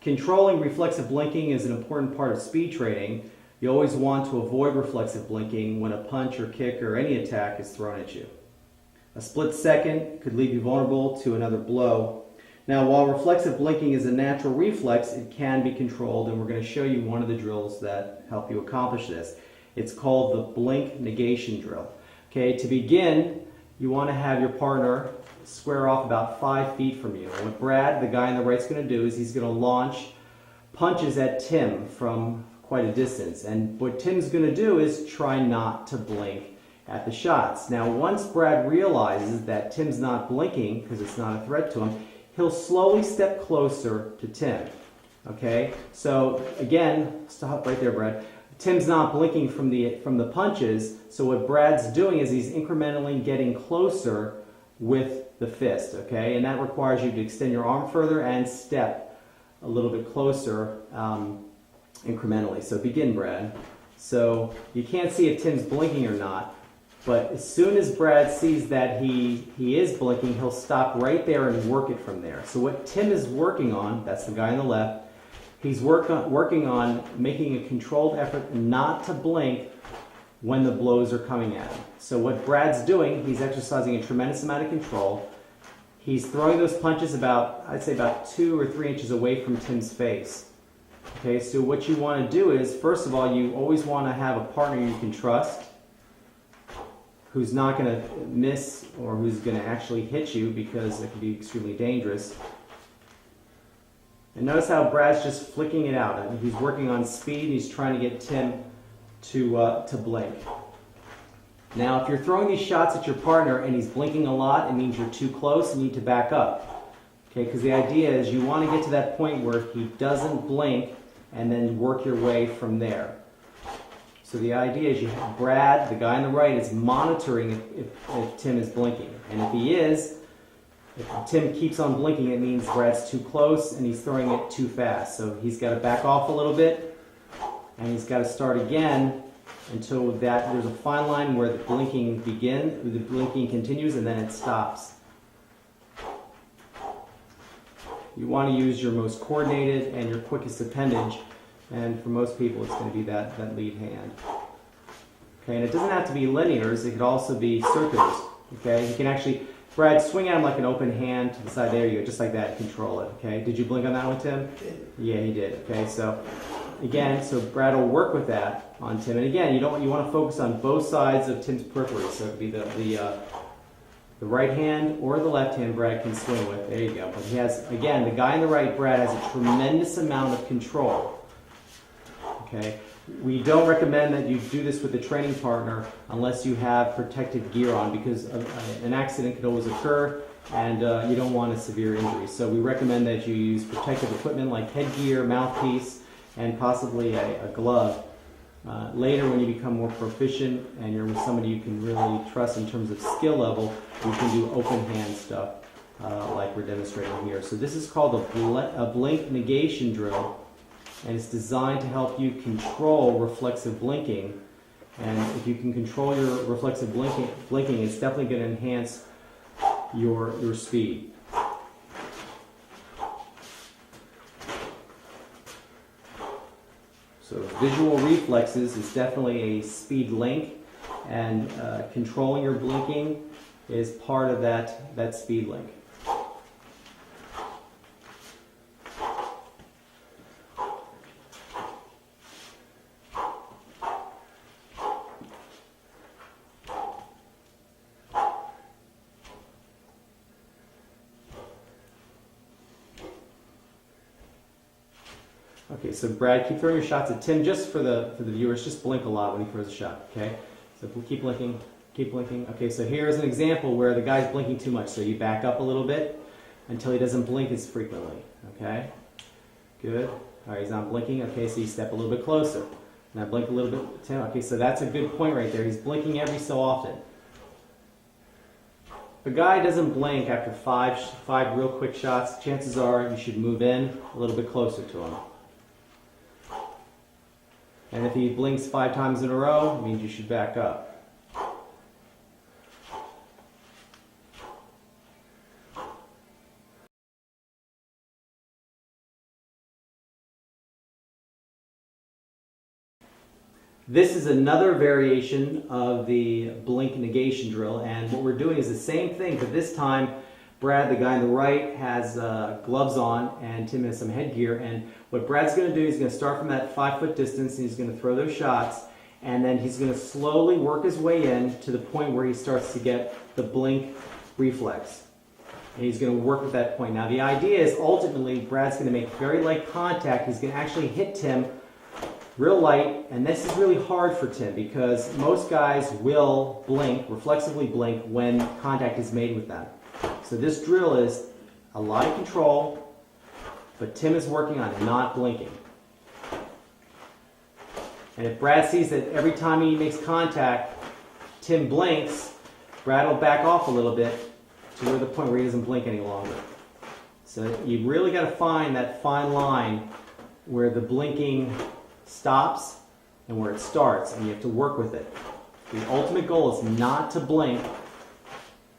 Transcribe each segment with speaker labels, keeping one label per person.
Speaker 1: Controlling reflexive blinking is an important part of speed training. You always want to avoid reflexive blinking when a punch or kick or any attack is thrown at you. A split second could leave you vulnerable to another blow. Now, while reflexive blinking is a natural reflex, it can be controlled, and we're going to show you one of the drills that help you accomplish this. It's called the blink negation drill. Okay, to begin, you want to have your partner square off about 5 feet from you. And what Brad, the guy on the right, is going to do is he's going to launch punches at Tim from quite a distance. And what Tim's going to do is try not to blink at the shots. Now, once Brad realizes that Tim's not blinking because it's not a threat to him, he'll slowly step closer to Tim. Okay, so again, stop right there, Brad. Tim's not blinking from the punches, so what Brad's doing is he's incrementally getting closer with the fist, okay? And that requires you to extend your arm further and step a little bit closer incrementally. So begin, Brad. So you can't see if Tim's blinking or not, but as soon as Brad sees that he is blinking, he'll stop right there and work it from there. So what Tim is working on, that's the guy on the left, he's working on making a controlled effort not to blink when the blows are coming at him. So what Brad's doing, he's exercising a tremendous amount of control. He's throwing those punches I'd say about 2 or 3 inches away from Tim's face. Okay, so what you want to do is, first of all, you always want to have a partner you can trust, who's not going to miss or who's going to actually hit you, because it can be extremely dangerous. And notice how Brad's just flicking it out. I mean, he's working on speed. He's trying to get Tim to blink. Now, if you're throwing these shots at your partner and he's blinking a lot, it means you're too close and you need to back up. Okay, because the idea is you want to get to that point where he doesn't blink and then work your way from there. So the idea is you have Brad, the guy on the right, is monitoring if Tim is blinking. And if he is, if Tim keeps on blinking, it means Brad's too close and he's throwing it too fast. So he's got to back off a little bit, and he's got to start again until there's a fine line where the blinking continues, and then it stops. You want to use your most coordinated and your quickest appendage, and for most people it's going to be that lead hand. Okay, and it doesn't have to be linears, it could also be circulars. Okay, you can actually, Brad, swing at him like an open hand to the side. There you go, just like that, control it. Okay, did you blink on that one, Tim? Yeah, he did. Okay, so again, so Brad will work with that on Tim. And again, you want to focus on both sides of Tim's periphery. So it could be the right hand or the left hand Brad can swing with. There you go. But he has, again, the guy on the right, Brad, has a tremendous amount of control. Okay, we don't recommend that you do this with a training partner unless you have protective gear on, because an accident could always occur, and you don't want a severe injury. So we recommend that you use protective equipment like headgear, mouthpiece, and possibly a glove. Later, when you become more proficient and you're with somebody you can really trust in terms of skill level, you can do open hand stuff like we're demonstrating here. So this is called a blink negation drill, and it's designed to help you control reflexive blinking. And if you can control your reflexive blinking, it's definitely going to enhance your speed. So visual reflexes is definitely a speed link, and controlling your blinking is part of that speed link. Okay, so Brad, keep throwing your shots at Tim. Just for the viewers, just blink a lot when he throws a shot, okay? So keep blinking, keep blinking. Okay, so here's an example where the guy's blinking too much. So you back up a little bit until he doesn't blink as frequently, okay? Good. All right, he's not blinking. Okay, so you step a little bit closer. Now blink a little bit, Tim. Okay, so that's a good point right there. He's blinking every so often. If a guy doesn't blink after five real quick shots, chances are you should move in a little bit closer to him. And if he blinks 5 times in a row, it means you should back up. This is another variation of the blink negation drill, and what we're doing is the same thing, but this time Brad, the guy on the right, has gloves on, and Tim has some headgear. And what Brad's going to do, he's going to start from that 5-foot distance, and he's going to throw those shots, and then he's going to slowly work his way in to the point where he starts to get the blink reflex. And he's going to work at that point. Now the idea is ultimately Brad's going to make very light contact. He's going to actually hit Tim real light, and this is really hard for Tim because most guys will blink, reflexively blink, when contact is made with them. So this drill is a lot of control, but Tim is working on not blinking. And if Brad sees that every time he makes contact, Tim blinks, Brad will back off a little bit to where the point where he doesn't blink any longer. So you really got to find that fine line where the blinking stops and where it starts, and you have to work with it. The ultimate goal is not to blink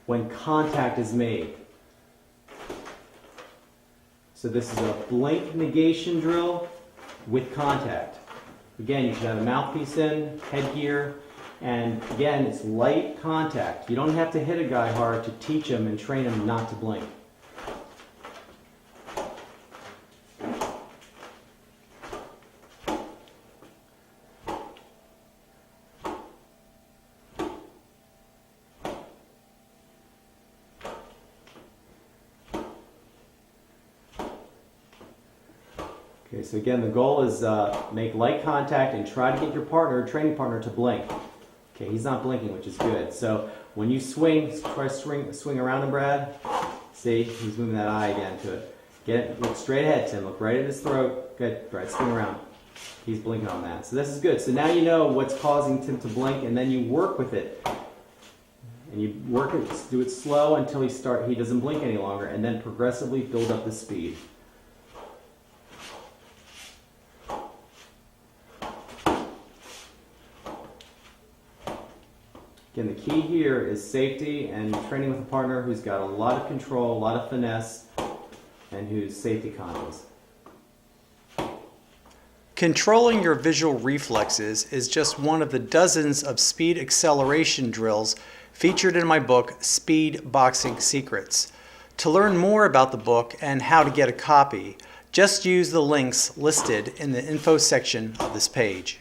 Speaker 1: when contact is made. So this is a blink negation drill with contact. Again, you should have a mouthpiece in, headgear, and again, it's light contact. You don't have to hit a guy hard to teach him and train him not to blink. Okay, so again, the goal is make light contact and try to get your partner, training partner, to blink. Okay, he's not blinking, which is good. So when you swing, try to swing around him, Brad. See, he's moving that eye again to it. Look straight ahead, Tim. Look right at his throat. Good, Brad, swing around. He's blinking on that. So this is good. So now you know what's causing Tim to blink, and then you work with it. And you work it, do it slow until he doesn't blink any longer, and then progressively build up the speed. Again, the key here is safety and training with a partner who's got a lot of control, a lot of finesse, and who's safety conscious.
Speaker 2: Controlling your visual reflexes is just one of the dozens of speed acceleration drills featured in my book, Speed Boxing Secrets. To learn more about the book and how to get a copy, just use the links listed in the info section of this page.